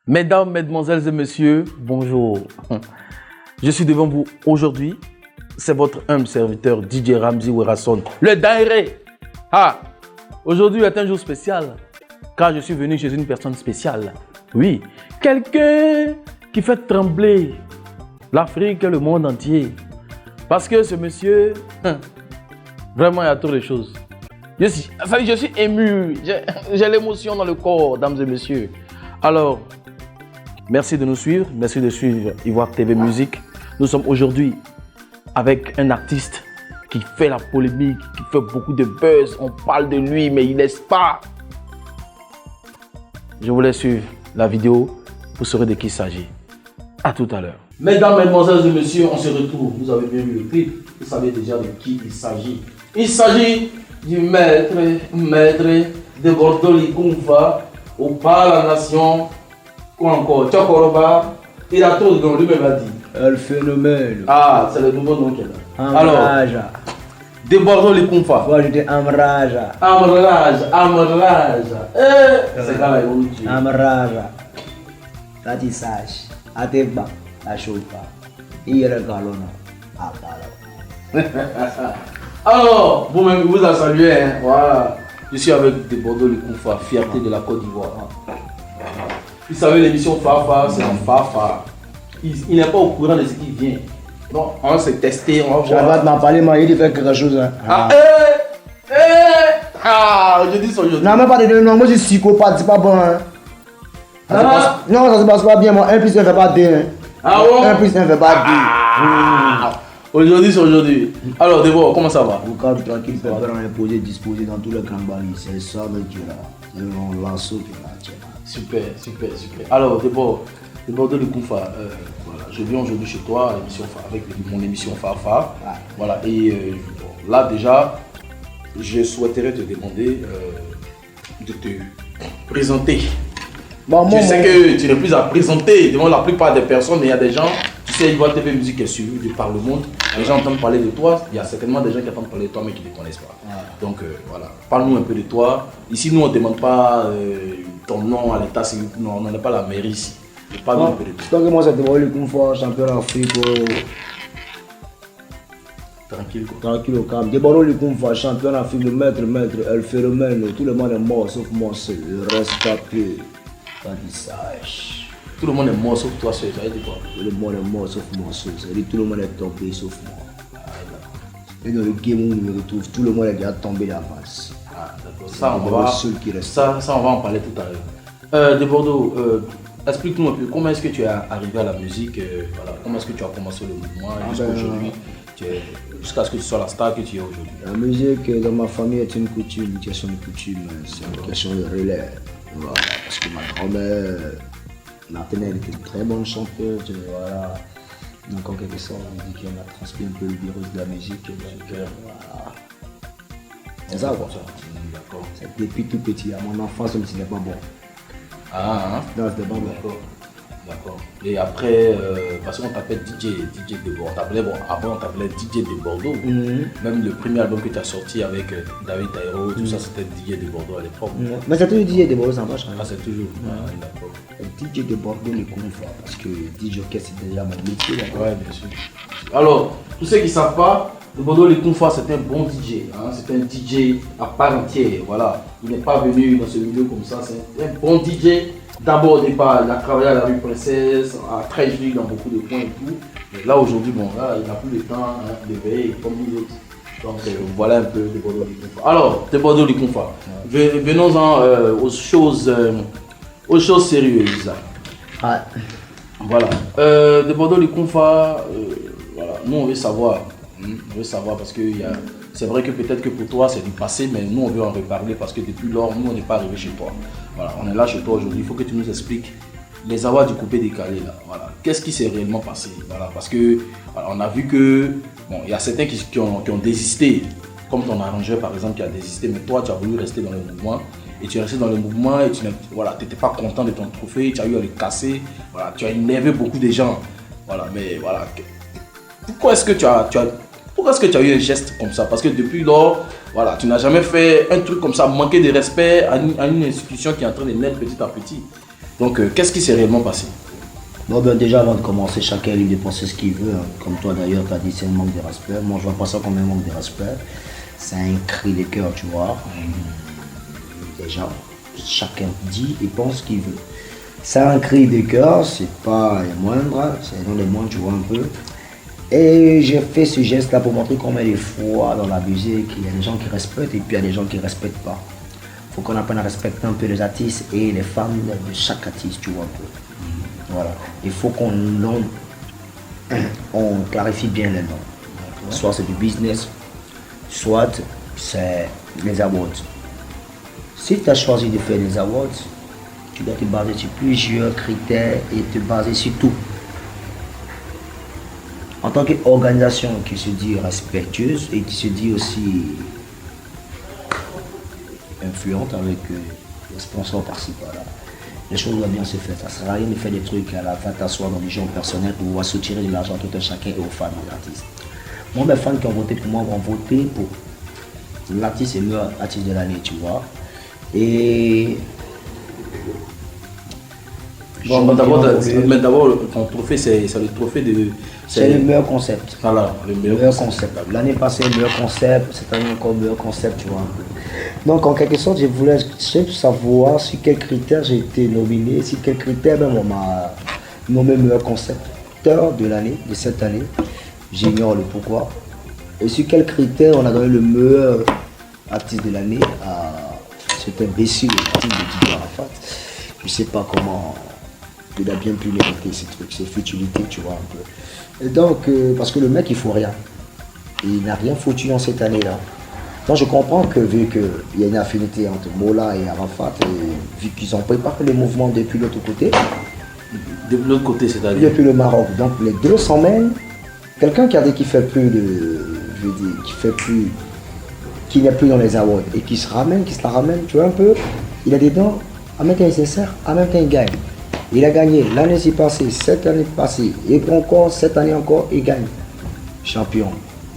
Mesdames, Mesdemoiselles et Messieurs, bonjour. Je suis devant vous aujourd'hui. C'est votre humble serviteur DJ Ramzy Werason, le Dairé. Aujourd'hui est un jour spécial car je suis venu chez une personne spéciale. Oui, quelqu'un qui fait trembler l'Afrique et le monde entier. Parce que ce monsieur, vraiment il y a trop de choses. Je suis ému, j'ai l'émotion dans le corps, dames et messieurs. Alors, merci de nous suivre, merci de suivre Ivoire TV Musique. Nous sommes aujourd'hui avec un artiste qui fait la polémique, qui fait beaucoup de buzz. On parle de lui, mais il ne laisse pas. Je vous laisse suivre la vidéo, vous saurez de qui il s'agit. À tout à l'heure. Mesdames, Mesdemoiselles et Messieurs, on se retrouve. Vous avez bien vu le clip, vous savez déjà de qui il s'agit. Il s'agit du maître de Bordeaux-Licoumfa, au pas la nation. Quoi encore? Tchokoroba. Il a tout dans lui-même a dit. Le phénomène. Ah, c'est le nouveau nom qu'elle a. Amraja. Alors, de Bordeaux-Licoumfa. Faut ajouter Amraja. Amraja. C'est là, ils vont nous tuer. Amraja. Satisage. Ateba. La chaufa. Il galona. Alors, vous-même, vous a salué. Hein. Voilà. Je suis avec de Bordeaux-Licoumfa, fierté de la Côte d'Ivoire. Vous savez, l'émission Fafa, c'est un Fafa. Il n'est pas au courant de ce qui vient. Donc, on va se tester, on va voir. J'arrête d'en parler, mais il fait quelque chose. Hein. Aujourd'hui, c'est aujourd'hui. Non, mais pas de non, moi je suis psychopathe, c'est pas bon. Hein. Non, ça se passe pas bien, moi. 1 plus 1 fait pas 2. Hein. Ah bon? 1 plus 1 fait pas 2. Aujourd'hui, c'est aujourd'hui. Alors, Déborah, comment ça va? Vous cadre tranquille, père, on est posé, disposé dans tout le grand bali. C'est ça, le Dieu là. C'est un lasso qui est là. Super. Alors, Déborah, de Bordeaux-Licoumfa, voilà, je viens aujourd'hui chez toi avec mon émission Fafa. Voilà, et là déjà, je souhaiterais te demander de te présenter. Bon, je sais que tu n'es plus à présenter devant la plupart des personnes, mais il y a des gens, tu sais, Ivoire TV Musique est suivi par le monde. Les gens entendent parler de toi, il y a certainement des gens qui entendent parler de toi mais qui ne te connaissent pas. Donc voilà, parle-nous un peu de toi. Ici, nous, on ne demande pas ton nom à l'état civil, non, on n'est pas la mairie ici. Parle-nous un peu de toi. Je pense que moi, c'est de Bordeaux-Licoumfa, champion d'Afrique. Tranquille quoi. Tranquille au calme. De Bordeaux-Licoumfa, champion d'Afrique, le maître, le phénomène. Tout le monde est mort sauf moi seul. Le reste papier. Tout le monde est mort sauf toi seul, ça veut dire quoi? Tout le monde est mort sauf moi seul. Ça veut dire tout le monde est tombé sauf moi. Et dans le game où on me retrouve, tout le monde est déjà tombé d'avance. D'accord. Ça, on va en parler tout à l'heure. De Bordeaux, explique-nous un peu comment est-ce que tu es arrivé à la musique, voilà, comment est-ce que tu as commencé le mouvement jusqu'à ce que tu sois la star que tu es aujourd'hui. La musique dans ma famille est une coutume, une question de coutume, c'est une question de relais. Voilà, parce que ma grand-mère, Martinelle, était une très bonne chanteuse, voilà. Donc en quelque sorte, on dit qu'elle m'a transmis un peu le virus de la musique. Voilà. C'est ça quoi. D'accord. Depuis tout petit, à mon enfance, ce n'était pas bon. Non, c'était pas bon. D'accord. Et après, parce qu'on t'appelle DJ de Bordeaux. Avant on t'appelait DJ de Bordeaux. Même le premier album que tu as sorti avec David Taïro, tout ça c'était DJ de Bordeaux à l'époque. Mais c'est toujours DJ de Bordeaux, ça marche. Ah, c'est toujours. D'accord. DJ de Bordeaux, les Licoumfa, parce que DJ orchestre c'est déjà mon métier. Ouais, bien sûr. Alors, tous ceux qui ne savent pas, de Bordeaux-Licoumfa c'est un bon DJ. C'est un DJ à part entière. Voilà. Il n'est pas venu dans ce milieu comme ça. C'est un bon DJ. D'abord au départ, il a travaillé à la rue Princesse, à Trècheville dans beaucoup de points et tout. Mais là aujourd'hui, bon, là, il n'a plus le temps de veiller comme nous autres. Donc voilà un peu de Bordeaux-Licoumfa. Alors, de Bordeaux-Licoumfa, venons-en aux choses sérieuses. Voilà. De Bordeaux-Licoumfa, voilà. Nous on veut savoir. On veut savoir parce que c'est vrai que peut-être que pour toi c'est du passé, mais nous on veut en reparler parce que depuis lors, nous on n'est pas arrivé chez toi. Voilà, on est là chez toi aujourd'hui, il faut que tu nous expliques les avoirs du coupé décalé là. Voilà. Qu'est-ce qui s'est réellement passé? Voilà, parce que voilà, on a vu que bon, il y a certains qui ont désisté, comme ton arrangeur par exemple qui a désisté, mais toi tu as voulu rester dans le mouvement. Et tu es resté dans le mouvement et tu n'étais pas content de ton trophée, tu as eu à le casser, voilà, tu as énervé beaucoup de gens. Voilà, mais voilà. Pourquoi est-ce que tu as eu un geste comme ça? Parce que depuis lors, voilà, tu n'as jamais fait un truc comme ça, manquer de respect à une institution qui est en train de naître petit à petit. Donc, qu'est-ce qui s'est réellement passé? Bon, ben déjà, avant de commencer, chacun est libre de penser ce qu'il veut. Hein. Comme toi d'ailleurs, tu as dit c'est un manque de respect. Moi, je vois pas ça comme un manque de respect. C'est un cri de cœur, tu vois. Déjà, chacun dit et pense ce qu'il veut. C'est un cri de cœur, c'est pas les moindres, c'est dans les moindres, tu vois un peu. Et j'ai fait ce geste-là pour montrer combien de fois dans la musique, il y a des gens qui respectent et puis il y a des gens qui ne respectent pas. Il faut qu'on apprenne à respecter un peu les artistes et les fans de chaque artiste, tu vois un peu. Voilà. Il faut qu'on clarifie bien les noms. Soit c'est du business, soit c'est les awards. Si tu as choisi de faire des awards, tu dois te baser sur plusieurs critères et te baser sur tout. En tant qu'organisation qui se dit respectueuse et qui se dit aussi influente avec les sponsors par-ci par-là, les choses doivent bien se faire. Ça ne sert à rien de faire des trucs à la fin t'asseoir dans des gens personnels pour pouvoir soutirer de l'argent tout un chacun et aux fans de l'artiste. Moi, mes fans qui ont voté pour moi vont voter pour l'artiste et le meilleur artiste de l'année, tu vois. Et bon, mais d'abord, ton trophée, c'est le trophée de... C'est le meilleur concept. Voilà, le meilleur concept. L'année passée, le meilleur concept. Cette année encore, le meilleur concept, tu vois. Donc, en quelque sorte, je voulais savoir sur quels critères j'ai été nominé, sur quels critères on m'a nommé meilleur concepteur de l'année, de cette année. J'ignore le pourquoi. Et sur quels critères on a donné le meilleur artiste de l'année à cet imbécile, l'artiste de Didier Arafat. Je ne sais pas comment il a bien pu mériter ces trucs, ces futilités, tu vois un peu. Et donc, parce que le mec, il faut rien. Il n'a rien foutu en cette année-là. Donc, je comprends que vu qu'il y a une affinité entre Mola et Arafat, et vu qu'ils ont préparé le mouvement depuis l'autre côté. De l'autre côté, c'est-à-dire depuis le Maroc. Donc, les deux s'emmènent. Quelqu'un qui a dit qu'il fait plus de. Je veux dire, qui n'est plus dans les awards et qui se la ramène, tu vois un peu. Il a des dents, en même temps il est sincère, en même temps il gagne. Il a gagné l'année passée, cette année passée, et encore, cette année encore, il gagne. Champion.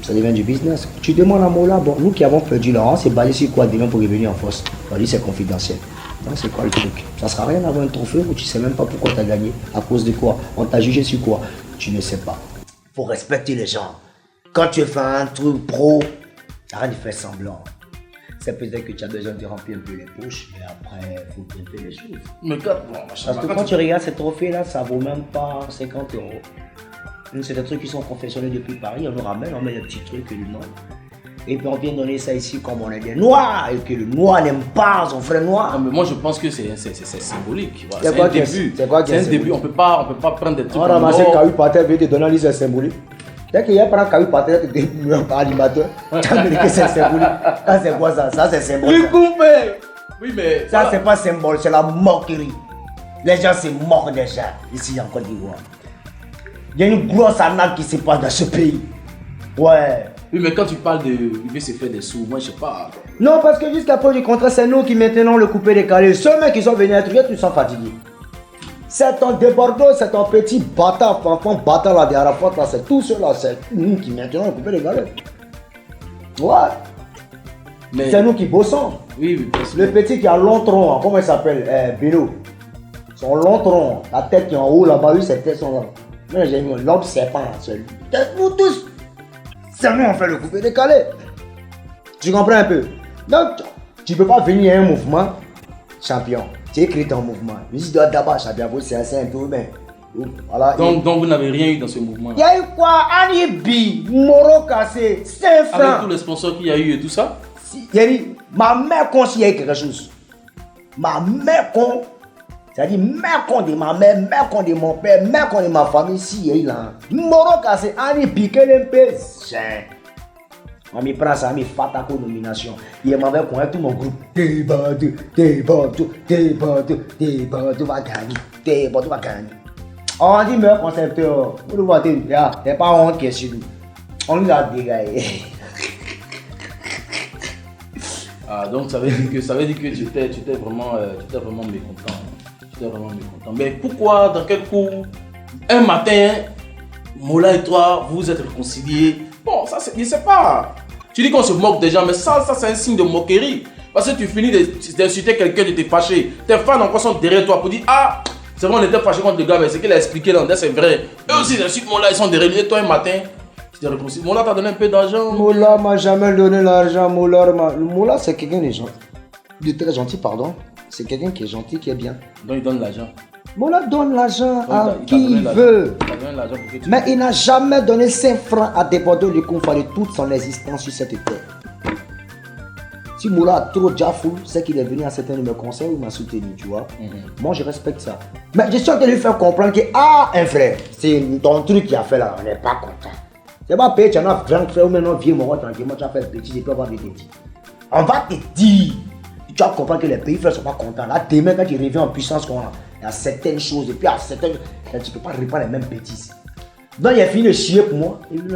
Ça devient du business. Tu demandes à Mola, bon, nous qui avons perdu là, c'est basé sur quoi demain pour revenir en force. On dit c'est confidentiel. Donc c'est quoi le truc? Ça ne sera rien d'avoir un trophée où tu ne sais même pas pourquoi tu as gagné. À cause de quoi? On t'a jugé sur quoi? Tu ne sais pas. Faut respecter les gens. Quand tu fais un truc pro, arrête de faire semblant. C'est peut-être que tu as besoin de remplir un peu les poches, mais après, il faut bien faire les choses. Mais parce que quand tu regardes ces trophées-là, ça vaut même pas 50 €. C'est des trucs qui sont confectionnés depuis Paris, on nous ramène, on met des petits trucs et du nom. Et puis on vient donner ça ici comme on est des noirs, et que le noir n'aime pas son frère noir. Non, mais moi je pense que c'est symbolique. Voilà. C'est un début. C'est un début, on peut pas prendre des trucs. On ramasse un caillou par terre, veut te donner un liste symbolique. Dès qu'il y a un caillou par terre, tu es animateur. Tu as dit que c'est symbolique. Ça c'est quoi ça? Ça c'est symbolique. Oui, mais. Ça c'est pas symbole, c'est la moquerie. Les gens se moquent déjà, ici en Côte d'Ivoire. Il y a une grosse arnaque qui se passe dans ce pays. Ouais. Oui, mais quand tu parles de. Il veut se faire des sous, moi je sais pas. Non, parce que jusqu'à preuve du contraire, c'est nous qui maintenant le couper décalé. Ceux mecs qui sont venus à trouver, ils sont fatigués. C'est ton débordeur, c'est ton petit bâtard, enfant bâtard là derrière la porte là, c'est tout cela, c'est nous qui maintenant le couper décalé. Ouais. Mais c'est nous qui bossons. Oui, le petit qui a long tronc, comment il s'appelle? Bino. Son long tronc, la tête qui est en haut là-bas, lui, ses têtes sont là. Mais j'ai mis l'homme serpent là, c'est lui. Nous tous. C'est nous on fait le coupé décalé. Tu comprends un peu? Donc, tu ne peux pas venir à un mouvement champion. Tu écris ton mouvement. Je dis d'abord champion, c'est un peu mais. Voilà. Donc vous n'avez rien eu dans ce mouvement. Il y a eu quoi? Anibi, Moro cassé, 5 francs. Avec tous les sponsors qu'il y a eu et tout ça? Il y a dit, ma mère conseillait quelque chose. Ma mère con. C'est-à-dire, mère con de ma mère con de mon père, mère con de ma famille, si il y a eu là. Moro cassé, Anibi, quel MP. On m'y prend ça, on m'y fait ta nomination. Il m'avait connu tout mon groupe. T'es bandou, va gagner. T'es bandou, va gagner. On dit, meilleur concepteur, vous le voyez, t'es pas honte qui est sur nous. On nous a dégagé. Ah, donc ça veut dire que tu étais vraiment mécontent. Tu étais vraiment mécontent. Mais pourquoi, dans quel coup, un matin, Mola et toi, vous êtes réconciliés? Bon, ça, je sais pas. Tu dis qu'on se moque des gens, mais ça c'est un signe de moquerie. Parce que tu finis d'insulter quelqu'un, de te fâcher. Tes fans encore sont derrière toi pour dire ah, c'est vrai, on était fâché contre le gars, mais ce qu'il a expliqué là, c'est vrai. Eux aussi, ils insultent Mola, ils sont derrière lui. Et toi, un matin, tu te réconcilies. Mola t'a donné un peu d'argent. Mola m'a jamais donné l'argent. Mola, c'est quelqu'un de très gentil, pardon. C'est quelqu'un qui est gentil, qui est bien. Donc il donne l'argent. Mola donne l'argent à qui il veut. Mais il n'a jamais donné 5 francs à Debodo Likonfa de toute son existence sur cette terre. Si Mola a trop déjà fou, c'est qu'il est venu à certains de mes conseils où il m'a soutenu, tu vois. Moi, je respecte ça. Mais je suis en train de lui faire comprendre que, un frère, c'est ton truc qu'il a fait là, on n'est pas content. C'est pas payé, tu en as 20 frères ou maintenant vieux mort tranquillement, tu as fait petit, et puis avoir des petits. On va te dire, tu vas comprendre que les pays frères ne sont pas contents. Là, demain, quand tu reviens en puissance, il y a certaines choses, et puis il y a certaines, tu ne peux pas répandre les mêmes bêtises. Donc, il a fini de chier pour moi. Et il dit,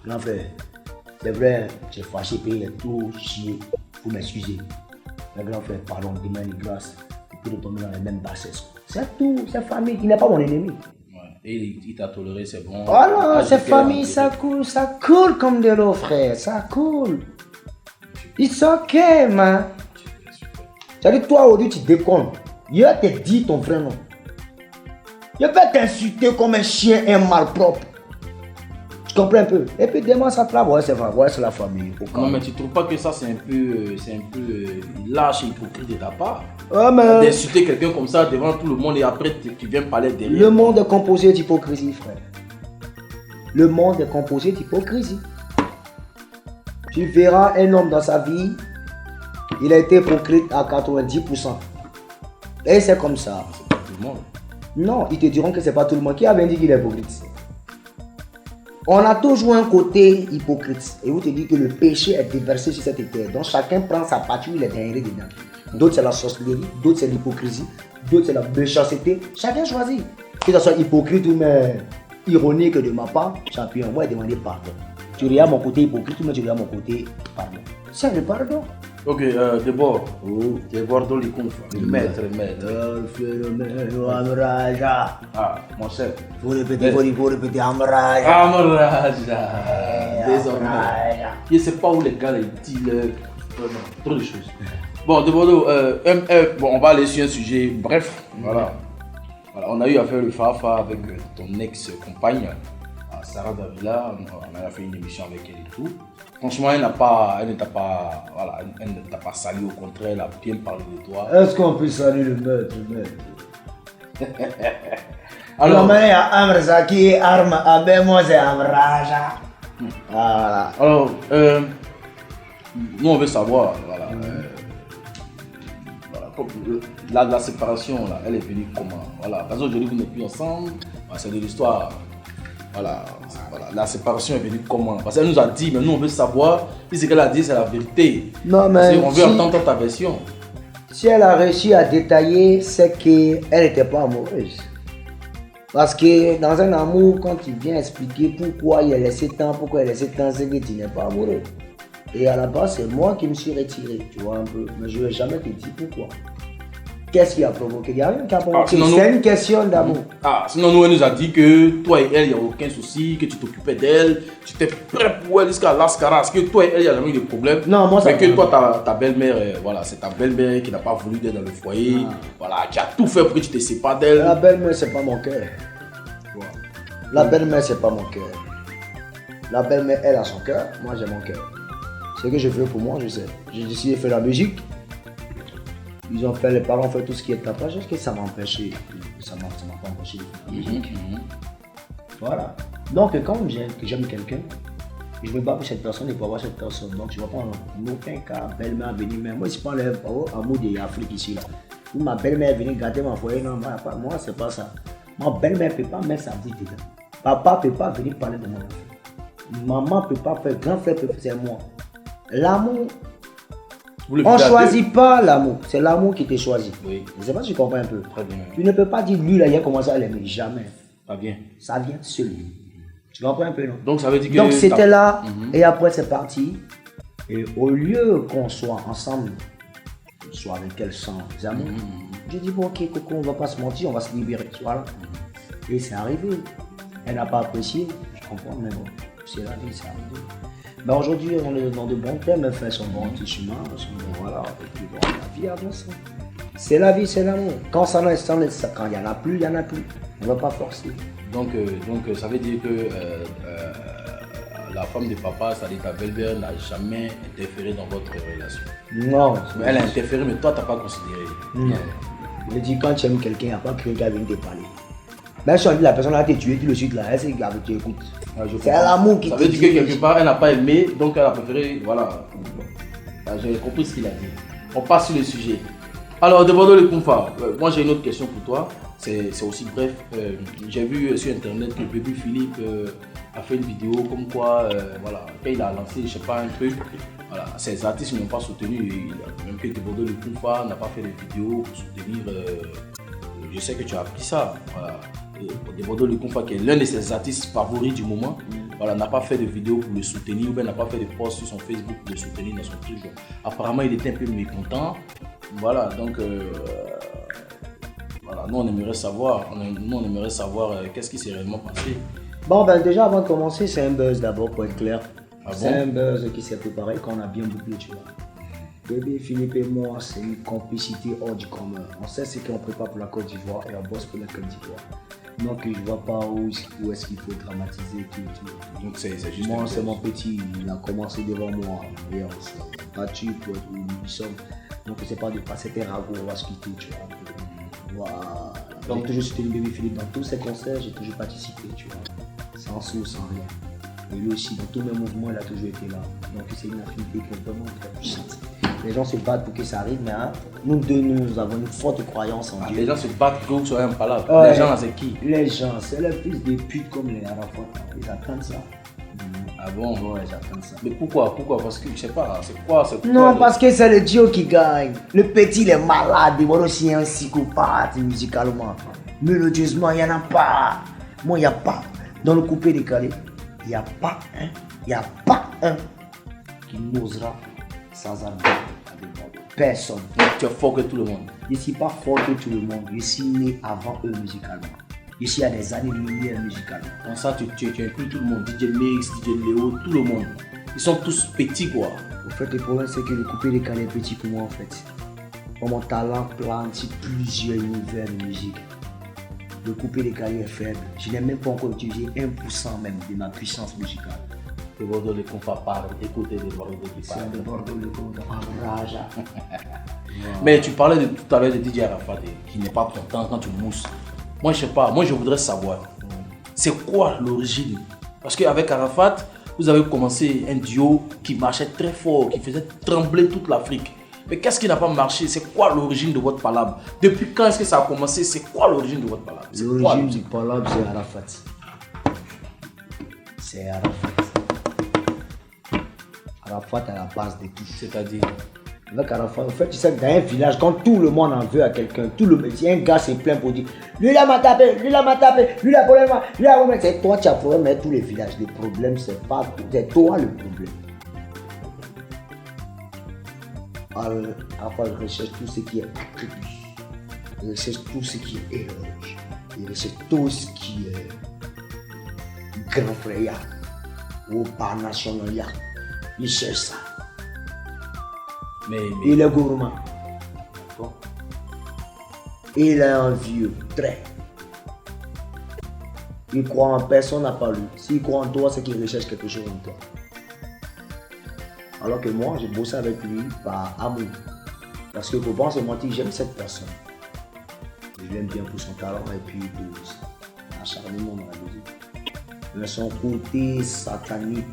grand frère, c'est vrai, j'ai fâché, puis il a tout chié. Vous m'excuser. Le grand frère, pardon, demain les grâces. Et puis de tomber dans les mêmes bassesses. C'est tout, c'est famille, il n'est pas mon ennemi. Ouais. Et il t'a toléré, c'est bon. Voilà, c'est famille, ça coule comme de l'eau, frère, ça coule. It's okay, man. C'est-à-dire, toi, aujourd'hui, tu déconnes. Il va te dire ton vrai nom. Il va t'insulter comme un chien, un malpropre. Tu comprends un peu? Et puis demain ça te ouais, c'est vrai, ouais, c'est la famille. Non, mais tu trouves pas que ça c'est un peu lâche et hypocrite de ta part? Ouais, mais... d'insulter quelqu'un comme ça devant tout le monde et après tu viens parler derrière. Le monde est composé d'hypocrisie, frère. Le monde est composé d'hypocrisie. Tu verras un homme dans sa vie, il a été hypocrite à 90%. Et c'est comme ça. C'est pas tout le monde. Non, ils te diront que c'est pas tout le monde. Qui a bien dit qu'il est hypocrite? On a toujours un côté hypocrite. Et vous te dites que le péché est déversé sur cette terre. Donc chacun prend sa partie où il est derrière dedans. D'autres c'est la sorcellerie, d'autres c'est l'hypocrisie, d'autres c'est la méchanceté. Chacun choisit. Que ce soit hypocrite ou mais ironique de ma part, champion, moi je demander pardon. Tu regardes mon côté hypocrite ou mais tu regardes mon côté pardon. C'est le pardon. Ok, d'abord, Debodo Likonfa, le maître. Ah, mon chef. Faut répéter Amraja. Amraja. Désormais. Je ne sais pas où les gars les disent trop de choses. Bon, Debodo, bon, on va aller sur un sujet bref. Voilà. On a eu à faire le Fafa avec ton ex-compagne, Sarah Davila. On a fait une émission avec elle et tout. Franchement, elle ne t'a pas salué, au contraire, elle a bien parlé de toi. Est-ce qu'on peut saluer le maître? Alors, il y a Amraja qui est arme, moi c'est Amraja. Voilà. Alors, nous on veut savoir, la séparation, là, elle est venue comment? Voilà. Parce qu'aujourd'hui vous n'êtes plus ensemble, c'est de l'histoire. Voilà, la séparation est venue comment? Parce qu'elle nous a dit, mais nous on veut savoir si ce qu'elle a dit c'est la vérité. Non, mais on veut entendre ta version. Si elle a réussi à détailler, c'est qu'elle n'était pas amoureuse. Parce que dans un amour, quand tu viens expliquer pourquoi il a laissé tant, c'est que tu n'es pas amoureux. Et à la base, c'est moi qui me suis retiré, tu vois un peu. Mais je ne vais jamais te dire pourquoi. Qu'est-ce qui a provoqué? Il n'y a rien qui a provoqué. C'est une question d'amour. Sinon, nous, elle nous a dit que toi et elle, il n'y a aucun souci, que tu t'occupais d'elle, tu étais prêt pour elle jusqu'à l'ascaras, que toi et elle, il n'y a jamais eu de problème. Non, moi, mais que toi, ta belle-mère, c'est ta belle-mère qui n'a pas voulu d'être dans le foyer, qui a tout fait pour que tu te sépares d'elle. La belle-mère, c'est pas mon cœur. La belle-mère, c'est pas mon cœur. La belle-mère, elle a son cœur, moi j'ai mon cœur. Ce que je veux pour moi, je sais. J'ai décidé de faire la musique. Ils ont fait, les parents ont fait tout ce qui est tapage. Est-ce que ça m'a empêché? Ça m'a pas empêché de faire la musique. Voilà. Donc, quand j'aime quelqu'un, je me bats pour cette personne et pour avoir cette personne. Donc, je ne vois pas en aucun cas belle-mère venir. Mais moi, je parle l'amour de l'Afrique ici. Là. Où ma belle-mère venir garder mon foyer. Non, moi, c'est pas ça. Ma belle-mère ne peut pas mettre sa vie dedans. Papa ne peut pas venir parler de mon enfant. Maman ne peut pas faire. Grand frère peut faire. C'est moi. L'amour. On ne choisit pas l'amour, c'est l'amour qui te choisit. Oui. Je ne sais pas si tu comprends un peu. Très bien. Tu ne peux pas dire lui là, il a commencé à l'aimer, jamais. Ça vient. Ça vient seul. Tu comprends un peu, non? Donc ça veut dire que. Donc c'était là, et après c'est parti. Et au lieu qu'on soit ensemble, soit avec elle sans amour, j'ai dit bon, ok, Coco, on ne va pas se mentir, on va se libérer. Voilà. Et c'est arrivé. Elle n'a pas apprécié, je comprends, mais bon, c'est la vie, c'est arrivé. Ben aujourd'hui, on est dans de bons thèmes, fait son bon petit chemin, voilà, et puis bon, la vie avance. C'est la vie, c'est l'amour. Quand ça n'en quand il y en a plus, il y en a plus. On ne va pas forcer. Donc, ça veut dire que la femme de papa, c'est-à-dire ta belle-mère, n'a jamais interféré dans votre relation. Non. Mais elle a interféré, mais toi, tu n'as pas considéré. Non. Je dis, quand tu aimes quelqu'un, il n'y a pas quelqu'un qui vient te parler. Ben, si on dit la personne a été tuée, tout de suite là, elle s'est gardée, tu écoutes. C'est l'amour qui te dit. Ça veut dire que quelque part, elle n'a pas aimé, donc elle a préféré, voilà. J'ai compris ce qu'il a dit. On passe sur le sujet. Alors, demandons le Kumfa. Moi, j'ai une autre question pour toi. C'est aussi bref. J'ai vu sur internet que Baby Philippe a fait une vidéo comme quoi, voilà, quand il a lancé, je sais pas, un truc, voilà, ces artistes n'ont pas soutenu, même que Debodo le Kumfa n'a pas fait de vidéo pour soutenir. Je sais que tu as appris ça. Voilà. Debodo le Kumfa, qui est l'un de ses artistes favoris du moment, voilà, n'a pas fait de vidéo pour le soutenir, ou bien n'a pas fait de post sur son Facebook pour le soutenir dans son truc. Donc, apparemment, il était un peu mécontent. Voilà, donc voilà, nous on aimerait savoir, qu'est-ce qui s'est réellement passé. Bon, ben déjà avant de commencer, c'est un buzz d'abord pour être clair. Ah bon? C'est un buzz qui s'est préparé, qu'on a bien bouclé, tu vois. Bébé Philippe et moi, c'est une complicité hors du commun. On sait ce qu'on prépare pour la Côte d'Ivoire et on bosse pour la Côte d'Ivoire. Donc je ne vois pas où est-ce qu'il faut dramatiser tout. Donc c'est juste. Moi, c'est mon petit, il a commencé devant moi. Et on s'est battu pour être où nous sommes. Donc c'est pas de passer tes ragots, on va se quitter, tu vois. Voilà. Donc j'ai toujours soutenu Bébé Philippe dans tous ses concerts, j'ai toujours participé, tu vois. Sans sous, sans rien. Et lui aussi, dans tous mes mouvements, il a toujours été là. Donc c'est une affinité qui est vraiment très puissante. Les gens se battent pour que ça arrive, mais hein, nous deux, nous avons une forte croyance en Dieu. Les gens se battent pour sur un palabre. Ouais, les gens, c'est qui? Les gens, c'est les fils des putes comme les Arafat. Ils attendent ça. Ah bon? Ouais, j'attends ça. Mais pourquoi? Parce que je sais pas, c'est quoi? Non, parce que c'est le Dieu qui gagne. Le petit, il est malade, il est aussi un psychopathe musicalement. Mélodieusement, il n'y en a pas. Moi, il n'y a pas. Dans le coupé décalé, il n'y a pas un. Il n'y a pas un qui n'osera sans arrêt. Personne. Donc, tu es fort que tout le monde. Je ne suis pas fort que tout le monde. Je suis né avant eux musicalement. Je suis à des années-lumière musicalement. Dans ça, tu inclus tout le monde. DJ Mix, DJ Léo, tout le monde. Ils sont tous petits, quoi. En fait, le problème, c'est que le coupé décalé est petit pour moi, en fait. Mon talent plante plusieurs univers de musique. Le coupé décalé est faible. Je n'ai même pas encore utilisé 1% même de ma puissance musicale. Les Bordeaux, les Kumfa parlent, écoutez les Bordeaux qui parlent. C'est le Bordeaux, le Kumfa, rage. Mais tu parlais tout à l'heure de DJ Arafat qui n'est pas content quand tu mousses. Moi, je sais pas, moi je voudrais savoir, c'est quoi l'origine? Parce qu'avec Arafat, vous avez commencé un duo qui marchait très fort, qui faisait trembler toute l'Afrique. Mais qu'est-ce qui n'a pas marché? C'est quoi l'origine de votre palabre? Depuis quand est-ce que ça a commencé? C'est quoi l'origine de votre palabre? L'origine du palabre, c'est Arafat. C'est Arafat. Arafat à la base de tout. C'est-à-dire? Avec Arafat, en fait, tu sais que dans un village, quand tout le monde en veut à quelqu'un, si un gars s'est plaint pour dire lui là m'a tapé, lui là m'a tapé, lui là problème, lui là problème, c'est toi qui as problème avec tous les villages. Le problème, c'est pas c'est toi le problème. Arafat recherche tout ce qui est attribut, il recherche tout ce qui est éloge, il recherche tout ce qui est grand frère ou par national, il cherche ça. Mais... Il est gourmand. Bon. Il est un vieux, très. Il croit en personne, n'a pas lu. S'il croit en toi, c'est qu'il recherche quelque chose en toi. Alors que moi, j'ai bossé avec lui par amour. Parce que pour moi, c'est moi qui j'aime cette personne. Je l'aime bien pour son talent et puis pour l'acharnement dans la musique. Mais son côté satanique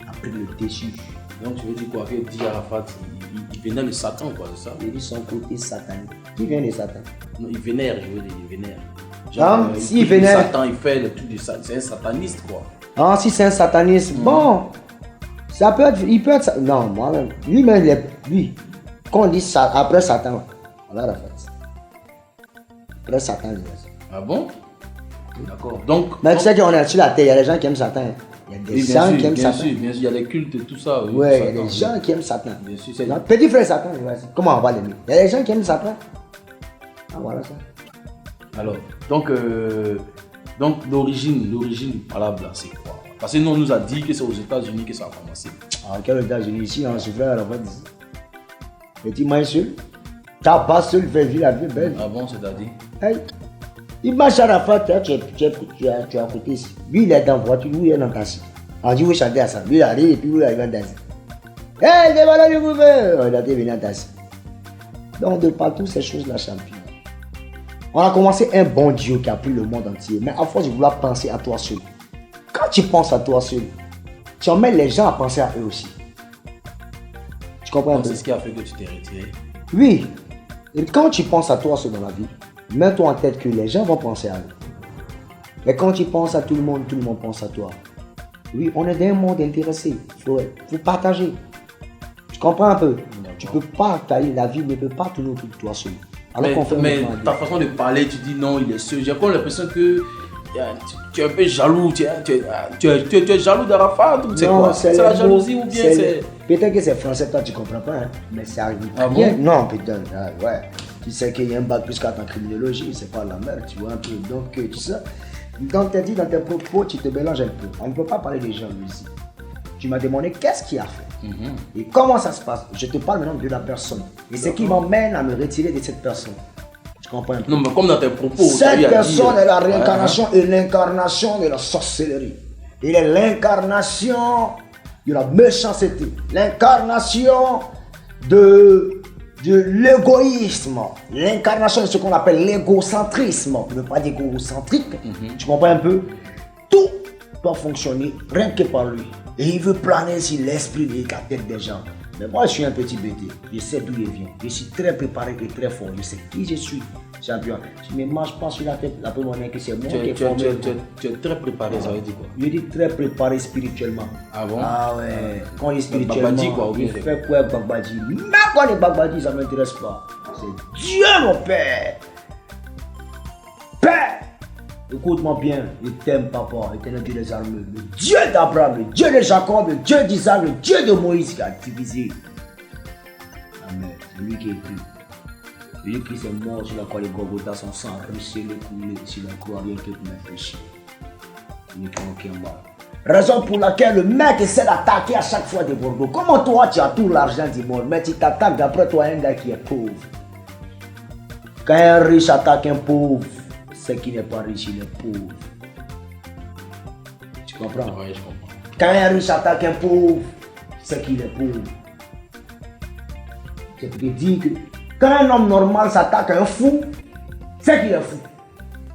a pris le dessus. Donc tu veux dire quoi? Que DJ Arafat, il vénère le Satan, quoi, c'est ça? Il dit son côté satanique. Qui vient de Satan? Non, il vénère, je veux dire, il vénère. Genre, s'il vénère... Satan, il fait le truc du Satan, c'est un sataniste, quoi. Ah, si c'est un sataniste, bon, ça peut être, il peut être, non, moi-même, lui-même, lui, quand on dit ça, après Satan, on a Arafat. Après Satan, il reste. Ah bon? D'accord. Donc... Mais tu sais qu'on est sur la terre, il y a des gens qui aiment Satan. Il y a des gens qui aiment Satan. Bien sûr, il y a des cultes et tout ça. Oui, ouais, il y a des gens qui aiment Satan. Bien sûr, c'est... Petit frère Satan, comment on va l'aimer? Il y a des gens qui aiment Satan. Ah, voilà ça. Alors, donc l'origine du palabre là, c'est quoi? Parce que nous, on nous a dit que c'est aux États-Unis que ça a commencé. Ah, quels États-Unis? Ici, on se fait à la fin. Et tu marches seul. Tu n'as pas seul fait vivre la vie belle. Ah bon, c'est-à-dire? Hey. Il marche à la fin, tu es à côté ici. Lui, il est dans la voiture, lui, il est dans le taxi. On dit, vous chantez à ça. Lui, il arrive et puis vous arrivez en taxi. Hey, c'est voilà le gouvernement. Il a été venu en taxi. Donc, de partout, ces choses-là, champion. On a commencé un bon Dieu qui a pris le monde entier. Mais à force de vouloir penser à toi seul. Quand tu penses à toi seul, tu emmènes les gens à penser à eux aussi. Tu comprends? Donc, c'est ce qui a fait que tu t'es retiré. Oui. Et quand tu penses à toi seul dans la vie, mets-toi en tête que les gens vont penser à eux. Et quand tu penses à tout le monde pense à toi. Oui, on est dans un monde intéressé. Il faut partager. Tu comprends un peu? Tu peux pas, la vie ne peut pas tourner autour de toi seul. Alors mais ta façon de parler, tu dis non, il est seul. J'ai comme l'impression que tu es un peu jaloux. Tu es jaloux d'Arafat. C'est quoi? C'est la jalousie ou bien c'est... Peut-être que c'est français, toi tu comprends pas. Hein? Mais ça arrive. Ah bon? Non, putain. Ouais. Tu sais qu'il y a un bac plus 4 en criminologie. C'est pas la merde, tu vois un peu. Donc, tu sais, dans tes propos, tu te mélanges un peu. On ne peut pas parler des gens ici. Tu m'as demandé qu'est-ce qu'il a fait. Et comment ça se passe. Je te parle maintenant de la personne. Et ce qui m'emmène à me retirer de cette personne. Tu comprends un peu? Non, mais comme dans tes propos. Cette personne est la réincarnation et l'incarnation de la sorcellerie. Il est l'incarnation de la méchanceté. L'incarnation de l'égoïsme. L'incarnation de ce qu'on appelle l'égocentrisme. Pour ne pas dire égocentrique. Tu comprends un peu? Tout doit fonctionner rien que par lui. Et il veut planer sur l'esprit et la tête des gens. Mais moi, je suis un petit bébé. Je sais d'où il vient. Je suis très préparé et très fort. Je sais qui je suis. Champion. Je ne me mange pas sur la tête. La première monnaie que c'est moi qui ai formé. Tu es très préparé, ça veut dire quoi? Je dis très préparé spirituellement. Ah bon? Ah ouais. Quand il est spirituellement, Babadi, quoi, il fait quoi Babadi? Mais quand il est Babadi, ça ne m'intéresse pas. C'est Dieu, mon Père. Père! Écoute-moi bien, je t'aime, papa, éternel Dieu des armées, le Dieu d'Abraham, le Dieu de Jacob, le Dieu d'Isaac, le Dieu de Moïse qui a divisé. Amen. C'est lui qui est écrit. Lui qui s'est mort sur la croix de Golgotha, son sang a ruissé le coulé sur la croix, rien que pour mes péchés. Il n'est qu'un mort. Raison pour laquelle le mec essaie d'attaquer à chaque fois des Bordeaux. Comment toi tu as tout l'argent du monde, mais tu t'attaques d'après toi un gars qui est pauvre. Quand un riche attaque un pauvre, c'est qui n'est pas riche, il est pauvre. Tu comprends? Oui, je comprends. Quand un riche attaque un pauvre, c'est qu'il est pauvre. C'est pour te dire que quand un homme normal s'attaque à un fou, c'est qu'il est fou.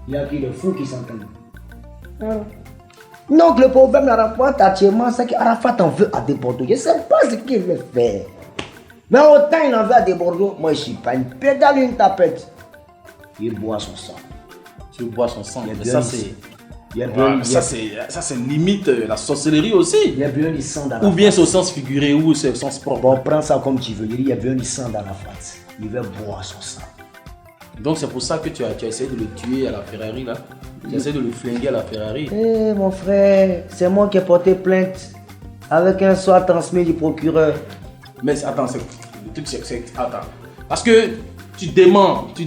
Il y a qui est fou qui s'entend. Donc le problème d'Arafat actuellement, c'est qu'Arafat en veut à des Bordeaux. Je ne sais pas ce qu'il veut faire. Mais autant il en veut à des Bordeaux, moi je ne suis pas une pédale, une tapette. Il boit son sang. Tu bois son sang. Mais ça c'est limite la sorcellerie aussi. Il y a bien du sang dans la Ou bien c'est au sens figuré ou c'est au sens propre. Bon, prends ça comme tu veux. Il y a bien du sang dans la face. Il veut boire son sang. Donc c'est pour ça que tu as essayé de le tuer à la Ferrari là. Tu as essayé de le flinguer à la Ferrari. Eh mon frère, c'est moi qui ai porté plainte avec un soin transmis du procureur. Mais attends, le truc c'est attends. Parce que tu déments, tu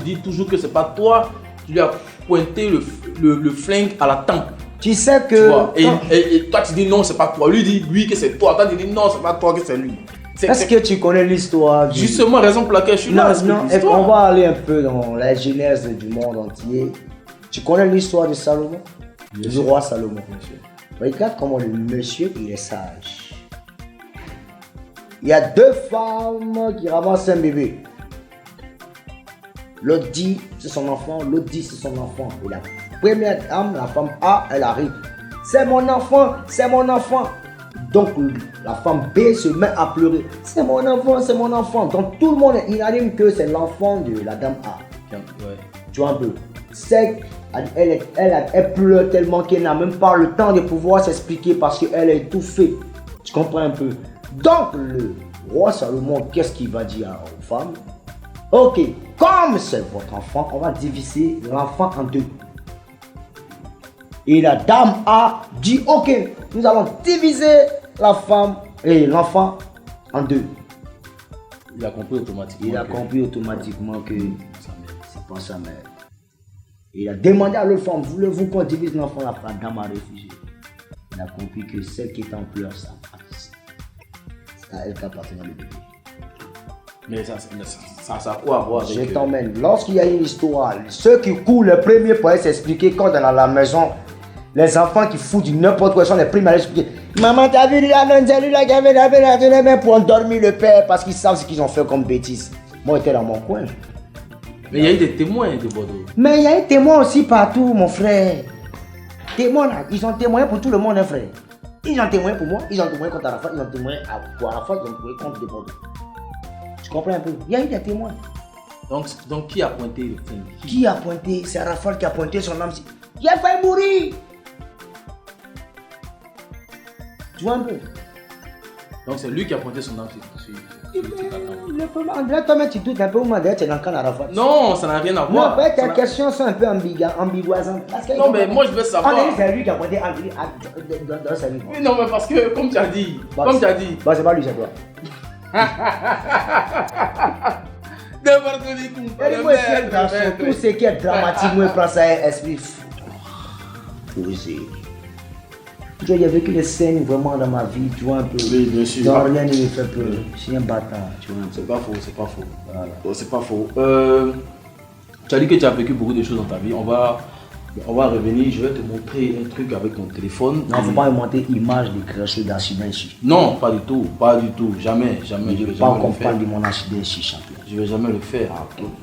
dis toujours que c'est pas toi. Tu lui as pointé le flingue à la tempe. Tu sais que... Tu vois, et toi tu dis non, c'est pas toi. Lui dit oui que c'est toi. Toi tu dis non, c'est pas toi que c'est lui. Est-ce que tu connais l'histoire du... Justement, raison pour laquelle je suis là. Non, on va aller un peu dans la genèse du monde entier. Tu connais l'histoire de Salomon? Du roi Salomon. Regarde comment le monsieur, il est sage. Il y a deux femmes qui ramassent un bébé. L'autre dit c'est son enfant, l'autre dit c'est son enfant. Et la première dame, la femme A, elle arrive. C'est mon enfant, c'est mon enfant. Donc la femme B se met à pleurer. C'est mon enfant, c'est mon enfant. Donc tout le monde est unanime que c'est l'enfant de la dame A. Ouais. Tu vois un peu. Elle pleure tellement qu'elle n'a même pas le temps de pouvoir s'expliquer parce qu'elle est étouffée. Tu comprends un peu. Donc le roi Salomon, qu'est-ce qu'il va dire aux femmes? Ok, comme c'est votre enfant, on va diviser l'enfant en deux. Et la dame A dit ok, nous allons diviser la femme et l'enfant en deux. Il a compris automatiquement. Il a compris automatiquement que c'est pas sa mère. Il a demandé à l'autre femme, voulez-vous qu'on divise l'enfant? La dame a refusé. il a compris que celle qui est en pleurs, c'est à elle qu'appartenait le bébé. Mais ça a quoi à voir avec... Je t'emmène. Lorsqu'il y a une histoire, ceux qui courent le premier pour s'expliquer quand dans la maison, les enfants qui foutent du n'importe quoi sont les premiers à expliquer. Maman, t'as vu la pour endormir le père parce qu'ils savent ce qu'ils ont fait comme bêtises. Moi, j'étais dans mon coin. Mais il y a eu des témoins de Bordeaux. Mais il y a des témoins aussi partout, mon frère. Témoins là, ils ont témoigné pour tout le monde, hein, frère. Ils ont témoigné pour moi, ils ont témoigné contre Arafat, ils ont témoigné pour Arafat, ils ont témoigné contre des Bordeaux. Tu comprends un peu? Il y a eu des témoins. Donc qui a pointé le film? Qui a pointé? C'est Arafat qui a pointé son âme. J'ai failli mourir. Tu vois un peu? Donc c'est lui qui a pointé son âme sur Le problème, là, toi, tu doutes un peu où tu es dans le camp d'Arafat. Non, ça n'a rien à voir. Non, en fait, tes questions sont un peu ambigoisantes. Non, mais moi je veux savoir. C'est lui qui a pointé dans sa vie. Oui, non, mais parce que, comme tu as dit. Bah, c'est pas lui, c'est toi. Tout ce qui est dramatique, moi, je prends ça à esprit posé. Il y a vécu des scènes vraiment dans ma vie, tu vois un peu. Oui, bien sûr. Dans rien ne me fait peur. Je suis un bâtard, tu vois un peu. C'est pas faux, c'est pas faux. Voilà. C'est pas faux. Tu as dit que tu as vécu beaucoup de choses dans ta vie. On va revenir, je vais te montrer un truc avec ton téléphone. Non, il ne faut pas me montrer image de création d'accident ici. Non, pas du tout, jamais. Je ne veux pas qu'on parle de mon accident ici, champion. Je vais jamais le faire.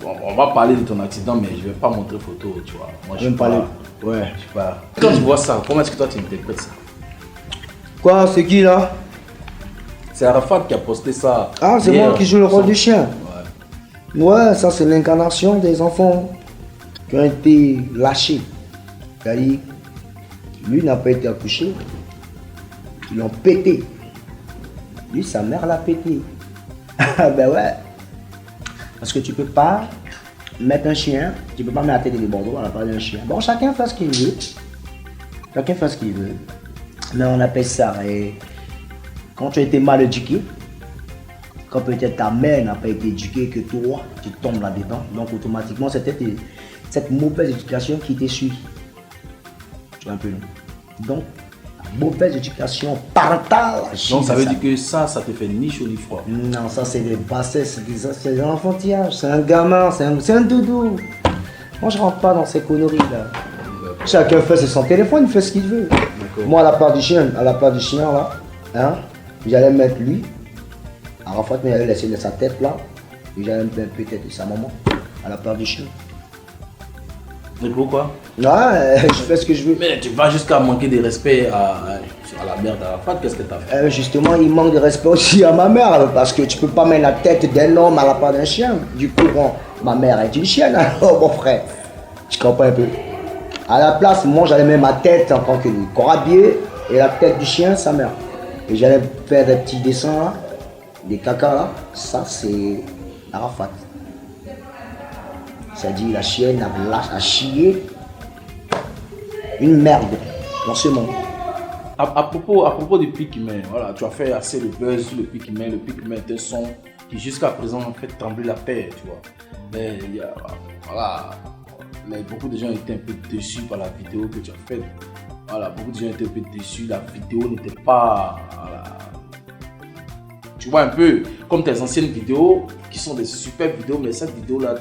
On va parler de ton accident, mais je vais pas montrer photo, tu vois. Moi, je vais parler. Ouais. Je sais pas. Quand tu vois ça, comment est-ce que toi tu interprètes ça? Quoi, c'est qui là? C'est Arafat qui a posté ça. Ah, c'est moi qui joue le rôle du chien. Ouais. Ouais, ça c'est l'incarnation des enfants qui ont été lâchés. C'est-à-dire, lui n'a pas été accouché, ils l'ont pété. Lui, sa mère l'a pété. Ben ouais. Parce que tu peux pas mettre un chien, tu peux pas mettre la tête des Bordeaux à la place d'un chien. Bon, chacun fait ce qu'il veut. Chacun fait ce qu'il veut. Mais on appelle ça. Et quand tu as été mal éduqué, quand peut-être ta mère n'a pas été éduquée, que toi, tu tombes là-dedans. Donc automatiquement, c'était cette mauvaise éducation qui te suit. Tu vois un peu, non? Donc, la mauvaise éducation parentale. Donc ça veut dire que ça te fait ni chaud ni froid. Non, ça c'est des bassesses, c'est de l'enfantillage, c'est un gamin, c'est un doudou. Moi je rentre pas dans ces conneries là. Chacun fait sur son téléphone, il fait ce qu'il veut. Moi à la part du chien là, hein, j'allais mettre lui. Arafat m'avait laissé de sa tête là, et j'allais mettre peut-être de sa maman à la part du chien. Mais pourquoi? Ouais, je fais ce que je veux. Mais tu vas jusqu'à manquer de respect à la mère d'Arafat, qu'est-ce que tu as fait? Justement, il manque de respect aussi à ma mère, parce que tu peux pas mettre la tête d'un homme à la part d'un chien. Du coup, bon, ma mère est une chienne, alors mon frère. Tu comprends un peu? À la place, moi j'allais mettre ma tête en tant que corabier et la tête du chien, sa mère. Et j'allais faire des petits dessins là, des caca là. Ça, c'est Arafat. C'est-à-dire la chienne a chié une merde dans ce monde. À propos du Pikmin, voilà, tu as fait assez de buzz sur le Pikmin. Le Pikmin est un son qui jusqu'à présent fait trembler la terre, tu vois. Mais mais beaucoup de gens étaient un peu déçus par la vidéo que tu as faite. Voilà, beaucoup de gens étaient un peu déçus. La vidéo n'était pas, voilà, tu vois un peu comme tes anciennes vidéos qui sont des super vidéos, mais cette vidéo là,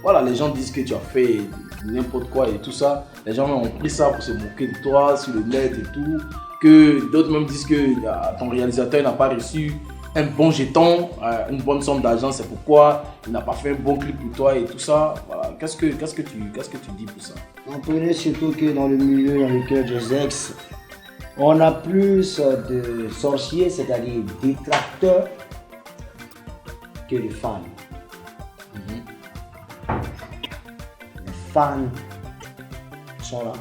voilà, les gens disent que tu as fait n'importe quoi et tout ça. Les gens ont pris ça pour se moquer de toi sur le net et tout. Que d'autres même disent que ton réalisateur n'a pas reçu un bon jeton, une bonne somme d'argent, c'est pourquoi il n'a pas fait un bon clip pour toi et tout ça. Voilà. Qu'est-ce que tu dis pour ça? On connaît surtout que dans le milieu dans lequel j'exerce, on a plus de sorciers, c'est-à-dire détracteurs, que de fans. Les fans sont là,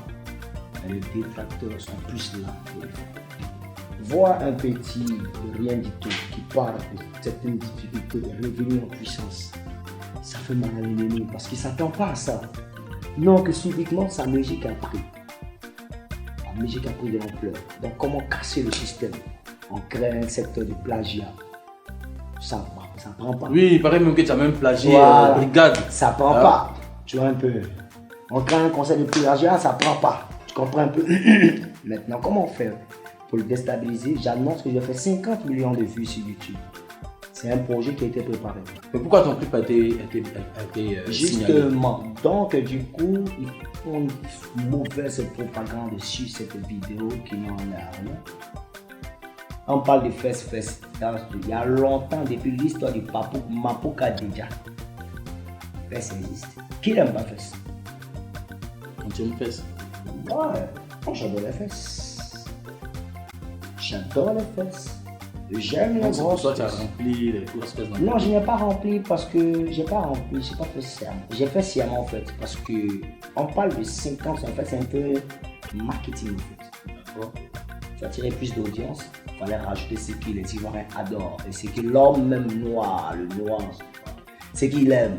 et les détracteurs sont plus là que les fans. Voir un petit rien du tout qui parle de certaines difficultés de revenir en puissance, ça fait mal à l'ennemi parce qu'il ne s'attend pas à ça. Non, que subitement sa musique a pris. La musique a pris de l'ampleur. Donc comment casser le système? On crée un secteur de plagiat. Ça prend pas. Oui, il paraît même que tu as même plagié voilà. Brigade. Ça prend pas. Tu vois un peu. On crée un conseil de plagiat, ça prend pas. Tu comprends un peu? Maintenant, comment on fait? pour le déstabiliser, j'annonce que je vais faire 50 millions de vues sur YouTube. C'est un projet qui a été préparé. Mais pourquoi ton clip a été signalé? Justement, donc du coup, ils font une mauvaise propagande sur cette vidéo qui n'en a rien. On parle de fesses. Il y a longtemps, depuis l'histoire du Mapuka déjà. Fesses existe. Qui n'aime pas fesses? Tu aimes fesses? Ouais, moi j'adore les fesses. J'adore les fesses. J'aime les C'est pour ça que tu as rempli les grosses fesses. Non, je n'ai pas rempli parce que j'ai pas fait sciemment. J'ai fait sciemment en fait parce que on parle de 50, en fait c'est un peu marketing en fait. D'accord. Tu attirer plus d'audience, il fallait rajouter ce que les Ivoiriens adorent et ce que l'homme même noir, le noir, ce qu'il aime.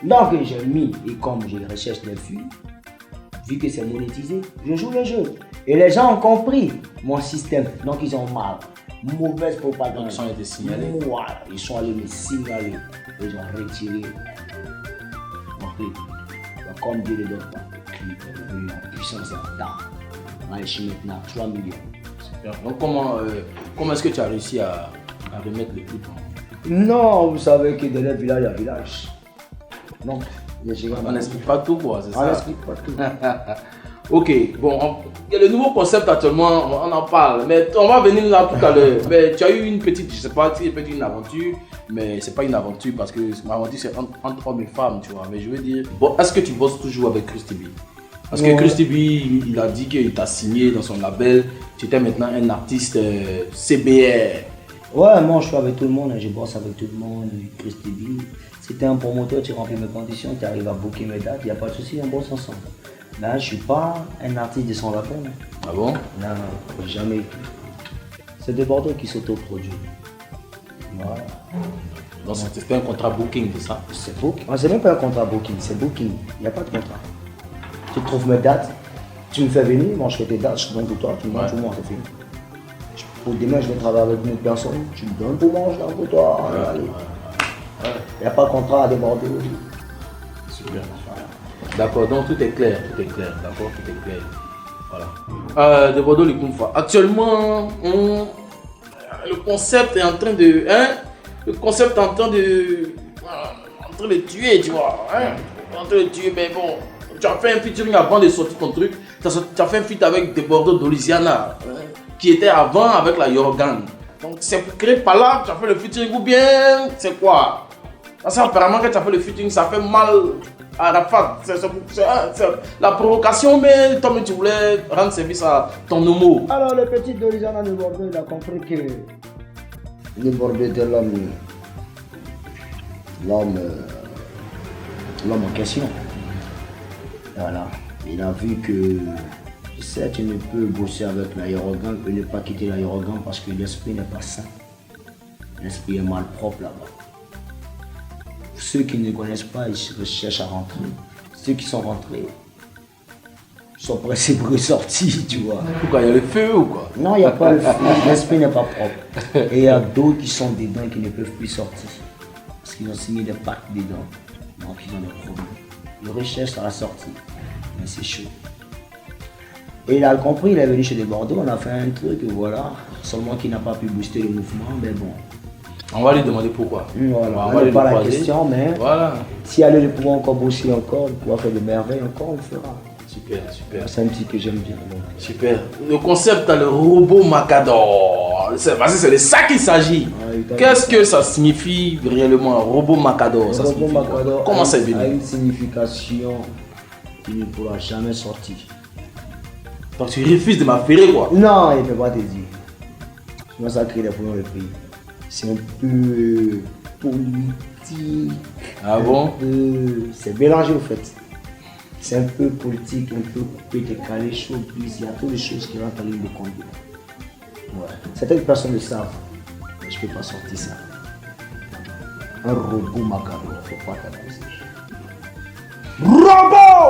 Donc j'ai mis et comme je recherche les vues, vu que c'est monétisé, je joue le jeu. Et les gens ont compris mon système, donc ils ont mal. Mauvaise propagande. Ils ont été signalés. Voilà, ils sont allés me signaler. Ils ont retiré mon clip. Comme Dieu le donne pas, le clip est devenu en puissance et en temps. Là, je suis maintenant à 3 millions. Super. Donc comment est-ce que tu as réussi à remettre le clip en... Non, vous savez que de leur village à village. Donc, on n'explique pas tout quoi, c'est ça? On n'explique pas tout. Ok, bon, il y a le nouveau concept actuellement, on en parle, mais on va venir là tout à l'heure. Mais tu as eu une petite, je sais pas si c'est une aventure, mais c'est pas une aventure parce que ma aventure c'est entre hommes et femmes, tu vois. Mais je veux dire, bon, est-ce que tu bosses toujours avec Chris TV? Parce que Chris TV, il a dit qu'il t'a signé dans son label, tu étais maintenant un artiste CBR. Ouais, moi je suis avec tout le monde, je bosse avec tout le monde, Chris TV. Si t'es un promoteur, tu remplis mes conditions, tu arrives à booker mes dates, il n'y a pas de souci, on bosse ensemble. Là, je suis pas un artiste de son label. Ah bon? Non, jamais été. C'est des Bordeaux qui s'autoproduisent. Voilà. Donc c'était un contrat booking, c'est ça? C'est booking. C'est même pas un contrat booking, c'est booking. Il n'y a pas de contrat. Tu trouves mes dates, tu me fais venir, moi je fais tes dates, je te donne pour toi, tu me donnes pour moi, c'est fini. Pour demain, je vais travailler avec une autre personne, tu me donnes pour moi, je donne pour toi. Allez. Il n'y a pas de contrat à déborder. Super. D'accord, donc tout est clair, d'accord, tout est clair. Voilà. De Bordeaux, les Koumfa. Actuellement, le concept est en train de. Le concept est en train de tuer, tu vois. En train de tuer, mais bon. Tu as fait un featuring avant de sortir ton truc. Tu as fait un feat avec De Bordeaux d'Olusiana, qui était avant avec la Yorgan. Donc c'est pour créer par là, tu as fait le featuring ou bien c'est quoi? Parce qu'apparemment, quand tu as fait le featuring, ça fait mal. Arafat, c'est la provocation, mais toi tu voulais rendre service à ton homo. Alors le petit d'Orizana de Bordeaux, il a compris que le Bordeaux était l'homme en question. Voilà, il a vu que certes tu ne peux bosser avec l'aérogan et ne pas quitter l'aérogan parce que l'esprit n'est pas sain. L'esprit est mal propre là-bas. Ceux qui ne connaissent pas, ils cherchent à rentrer. Ceux qui sont rentrés sont pressés pour ressortir, tu vois. Pourquoi? Il y a le feu ou quoi? Non, il n'y a pas le feu. L'esprit n'est pas propre. Et il y a d'autres qui sont dedans et qui ne peuvent plus sortir. Parce qu'ils ont signé des pactes dedans. Donc ils ont des problèmes. Ils recherchent à la sortie. Mais c'est chaud. Et il a compris, il est venu chez les Bordeaux, on a fait un truc, voilà. Seulement qu'il n'a pas pu booster le mouvement, mais bon. On va lui demander pourquoi. Voilà, on n'a pas la question, mais voilà. Si elle a de pouvoir encore bosser encore, de pouvoir faire de merveilles encore, on le fera. Super, super. C'est un petit que j'aime bien. Donc. Super. Le concept, le robot Macador. C'est de ça qu'il s'agit. Qu'est-ce que ça signifie réellement, un robot Macador? Le robot Macador comment c'est venu? A une signification qui ne pourra jamais sortir. Donc tu refuses de m'affairer quoi? Non, il ne peut pas te dire. Sinon ça crée des problèmes dans le pays. C'est un peu politique. Ah bon? C'est mélangé au fait. C'est un peu politique, un peu coupé, décalé, showbiz. Il y a toutes les choses qui rentrent en ligne de compte. Ouais. Certaines personnes le savent, mais je ne peux pas sortir ça. Un robot Macador, il ne faut pas t'abuser. Robot!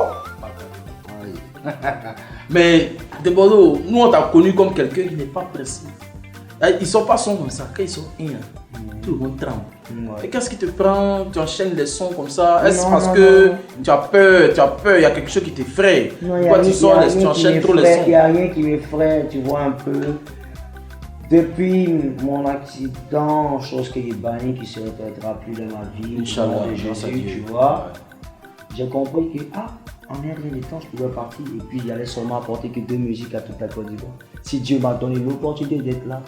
Oui. Mais De Bordeaux, nous on t'a connu comme quelqu'un qui n'est pas précis. Ils ne sont pas sons comme ça, quand ils sont tout le monde tremble. Ouais. Et qu'est-ce qui te prend? Tu enchaînes les sons comme ça? Est-ce parce que tu as peur, il y a quelque chose qui t'effraie? Pourquoi tu sors, tu enchaînes trop les sons? Il n'y a rien qui m'effraie, tu vois un peu. Depuis mon accident, chose qui est bannie, qui se répétera plus dans ma vie, Inch'Allah, de grâce à Jésus, Dieu. tu vois, j'ai compris que, en un rien de temps, je pouvais partir et puis j'allais seulement apporter que 2 musiques à toute la Côte d'Ivoire. Si Dieu m'a donné l'opportunité d'être là,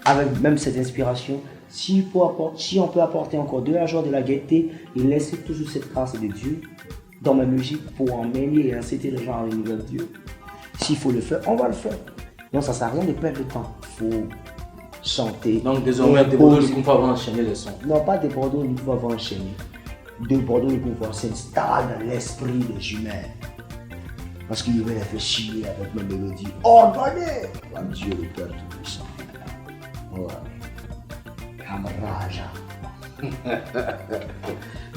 avec même cette inspiration, si on peut apporter encore de la joie, de la gaieté et laisser toujours cette trace de Dieu dans ma musique pour emmener et inciter les gens à venir vers Dieu, s'il faut le faire, on va le faire. Donc ça ne sert à rien de perdre le temps. Il faut chanter. Donc désormais, des Bordeaux le Kumfa vont enchaîner les sons. Non, pas des Bordeaux le Kumfa vont enchaîner. De Bordeaux le Kumfa s'installe dans l'esprit des humains. Parce qu'il va réfléchir avec ma mélodie ordonnée par Dieu le Père Tout-Puissant. Voilà. Kamaraja.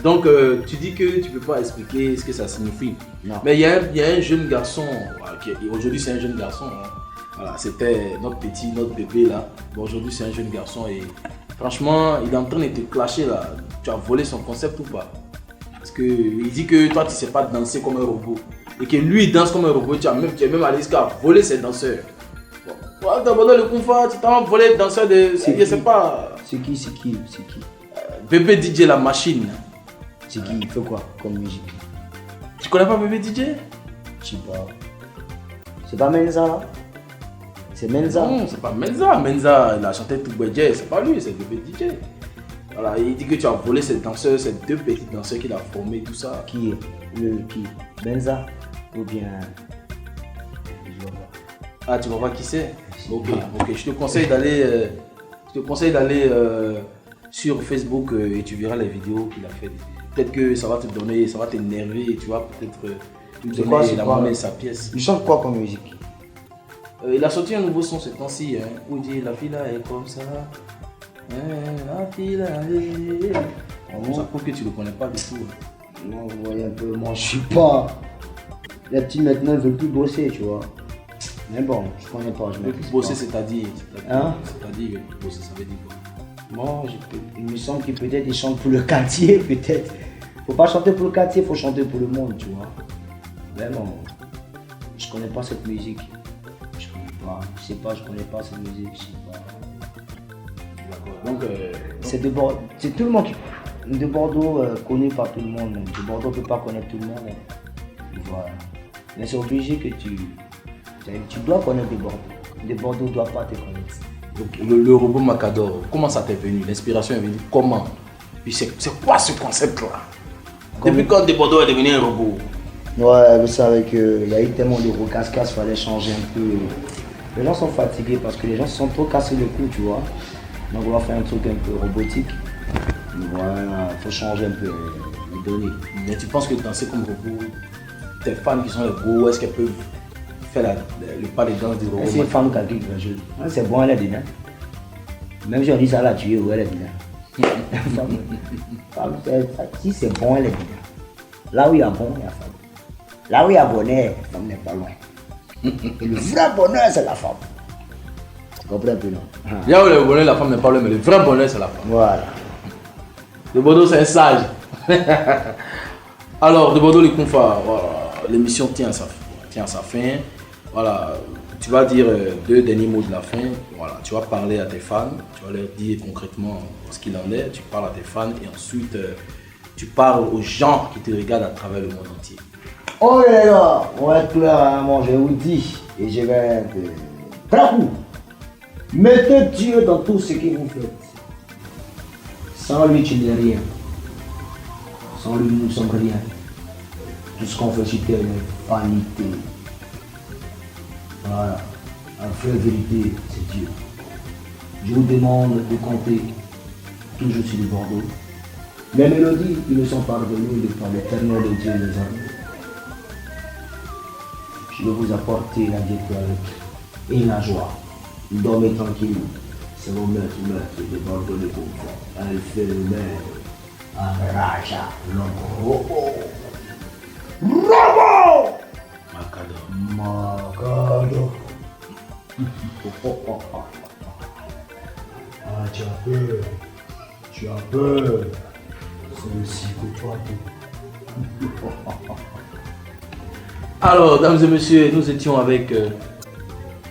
Donc tu dis que tu ne peux pas expliquer ce que ça signifie. Non. Mais il y a un jeune garçon, aujourd'hui c'est un jeune garçon. Hein. Voilà, c'était notre bébé là. Bon, aujourd'hui c'est un jeune garçon et franchement il est en train de te clasher là. Tu as volé son concept ou pas? Parce qu'il dit que toi tu ne sais pas danser comme un robot. Et que lui il danse comme un robot. Tu es même allé jusqu'à voler ses danseurs. Bon, dans le Kumfa, tu t'as volé le danseur de... Je sais pas. C'est qui Bébé DJ la machine. C'est qui? Il fait quoi comme musique? Tu connais pas Bébé DJ? Je sais pas. C'est pas Menza là? C'est Menza? Non, c'est pas Menza. Menza, il a chanté tout Bédje, c'est pas lui, c'est Bébé DJ. Voilà, il dit que tu as volé ces danseurs, ces 2 petits danseurs qu'il a formés, tout ça. Qui est? Qui? Menza? Ou bien... Je vois pas. Ah, tu vois pas qui c'est? Ok, je te conseille d'aller sur Facebook et tu verras les vidéos qu'il a faites. Peut-être que ça va te donner, ça va t'énerver et tu vas peut-être lui donner la monnaie sa pièce. Il chante quoi comme musique? Il a sorti un nouveau son ce temps-ci, hein, où il dit la fille là est comme ça. La fille là est... Ça prouve que tu le connais pas du tout. Non, vous voyez un peu, moi je suis pas... Les petits maintenant ils veulent plus bosser, tu vois. Mais bon, je connais pas, je ne veux plus bosser, c'est-à-dire hein? C'est-à-dire bosser, ça veut dire quoi? Bon, il me semble que peut-être ils chantent pour le quartier, peut-être. Faut pas chanter pour le quartier, faut chanter pour le monde, tu vois. Vraiment, je connais pas cette musique. Je connais pas cette musique, je sais pas. Donc, c'est tout le monde qui... De Bordeaux, connu par tout le monde. De Bordeaux peut pas connaître tout le monde. Voilà. Mais c'est obligé que tu dois connaître de Bordeaux. De Bordeaux ne doit pas te connaître. Donc, le robot Macador, comment ça t'est venu? L'inspiration est venue comment? Puis c'est quoi ce concept-là? Depuis quand de Bordeaux est devenu un robot? Ouais, vous savez qu'il y a eu tellement de casse-casse, il fallait changer un peu. Les gens sont fatigués parce que les gens se sont trop cassés le cou, tu vois. Donc on va faire un truc un peu robotique. Voilà, il faut changer un peu les données. Mais tu penses que danser comme robot, tes fans qui sont les robots, est-ce qu'elles peuvent faire le pas de danse du robot? C'est une femme qui a quelque chose. C'est bon, elle est dedans. Même si on dit ça la tuer, elle est dedans. Si c'est bon, elle est dedans. Là où il y a bon, il y a femme. Là où il y a bonheur, la femme n'est pas loin. Et le vrai bonheur, c'est la femme. Tu comprends un peu, non? Là où le bonheur, la femme n'est pas loin, mais le vrai bonheur, c'est la femme. Voilà. De Bordeaux, c'est un sage. Alors, de Bordeaux, le Kumfa, voilà, l'émission tient à sa fin. Voilà, tu vas dire 2 derniers mots de la fin. Voilà, tu vas parler à tes fans, tu vas leur dire concrètement ce qu'il en est. Tu parles à tes fans et ensuite tu parles aux gens qui te regardent à travers le monde entier. Oh les gars, on va être clair, hein, moi je vous dis, et je vais être très court. Mettez Dieu dans tout ce que vous faites. Sans lui, tu n'es rien. Sans lui, nous ne sommes rien. Tout ce qu'on fait sur terre est vanité. Voilà. La vraie vérité, c'est Dieu. Je vous demande de compter toujours sur le Bordeaux. Les mélodies qui ne sont pas revenues par l'éternel de Dieu les armées. Je vais vous apporter la gaieté et la joie. Dormez tranquille. C'est vos maîtres de Bordeaux de confort. Elle fait le maire à Raja, l'homme robot. Robot! Macador. Ah, tu as peur. Tu as peur. C'est le psychopathe. Alors, dames et messieurs, nous étions avec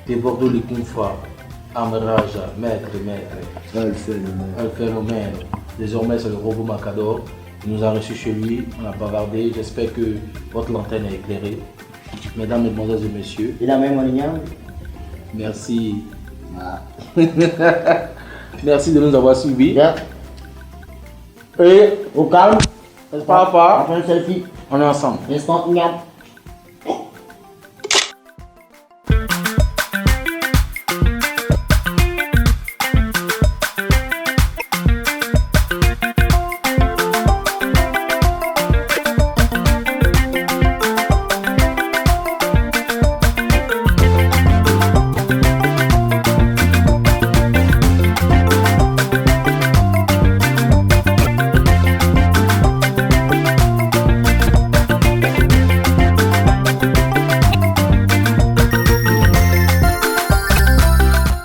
des Bordeaux le Kumfa. Amraja, maître. Un phénomène. Un phénomène. Désormais, c'est le robot Macador. Il nous a reçus chez lui, on a bavardé. J'espère que votre lanterne est éclairée. Mesdames, mesdemoiselles et messieurs, Il a même mon lien. merci. Ah. Merci de nous avoir suivis. Bien. Et Au calme. papa, Après un selfie. on est ensemble. Instant, niam.